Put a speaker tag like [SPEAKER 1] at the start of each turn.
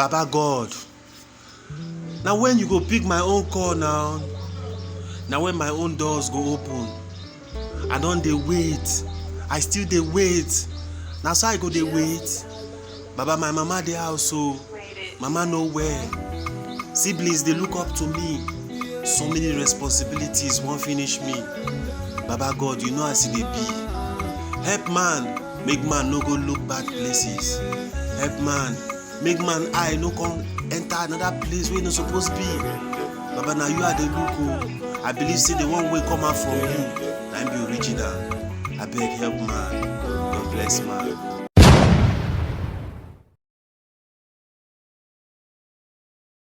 [SPEAKER 1] Baba God, now when you go pick my own call now when my own doors go open, I don dey wait, I still dey wait. Na so I go dey wait. Baba, my mama dey house o, mama no well, siblings dey look up to me, so many responsibilities wan finish me. Baba God, you know as e dey be. Help man, make man no go look bad places. Help man, make man eye no come enter another place wey no suppose be. Baba, na you I dey look o. I believe say the one wey come out from you na him be original. Abeg help man. God bless man.